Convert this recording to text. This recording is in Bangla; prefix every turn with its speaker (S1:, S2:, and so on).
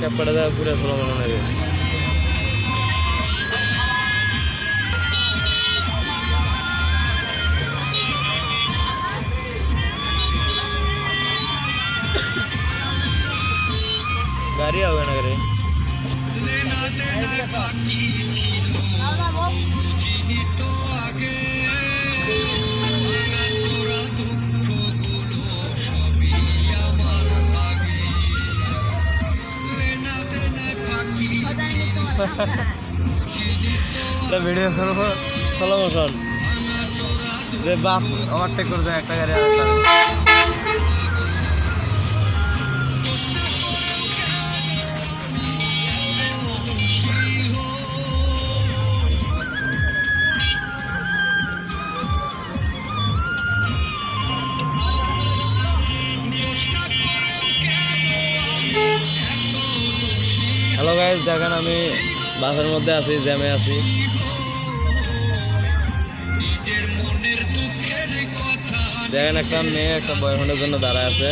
S1: ক্যাপ কাটা দেওয়া পুরো ফলো মনে নেবে গাড়ি হবে না রে ভিডিও ফলো মোশন যে বাপ ওভারটেক করে দেয় একটা গাড়ি হ্যালো গাইস দেখেন আমি বাসের মধ্যে আছি জ্যামে আছি দেখেন একটা মেয়ে একটা বয়ফ্রেন্ডের জন্য দাঁড়ায় আছে